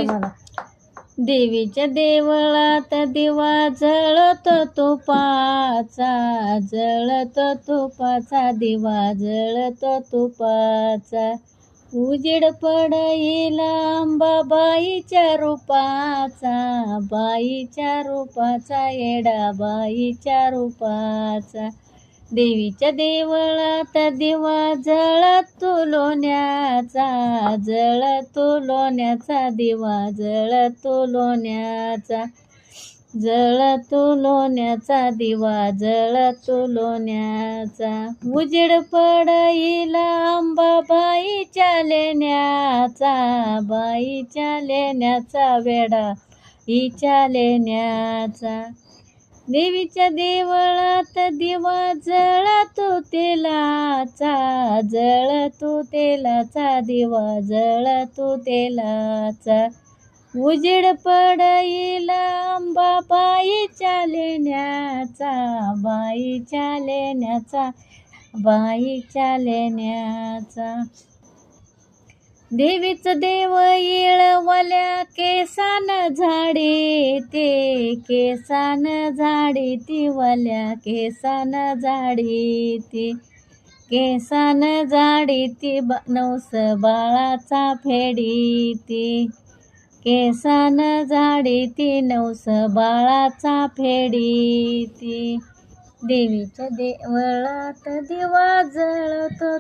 म्हणा. देवीच्या देवळात दिवा जळतो तुपाचा, जळतो तुपाचा दिवा जळतो तुपाचा. उजेड पडईल अंबाबाईच्या रूपाचा, बाईच्या रूपाचा येडा बाईच्या रूपाचा. देवीच्या देवळात दिवा जळतो लोण्याचा, जळतो लोण्याचा दिवा जळतो लोण्याचा, जळतो लोण्याचा दिवा जळतो लोण्याचा. उजेड पडईल अंबाबाईच्या लेण्याचा, बाईच्या लेण्याचा वेडा हिच्या लेण्याचा. देवीच्या देवळात दिवा जळतो तेलाचा, जळतो तेलाचा दिवा जळतो तेलाचा. उजेड पडईल अंबाबाईच्या लेण्याचा, बाईच्या लेण्याचा, बाईच्या लेण्याचा. देवीचं देव येळवल्या केसान झाडी ते, केसान झाडी ती वल्या केसान झाडी ती, केसान झाडी ती नवस बाळाचा फेडी ती, केसान झाडी ती नवस बाळाचा फेडी ती. देवीच्या देवळात दिवा जळतो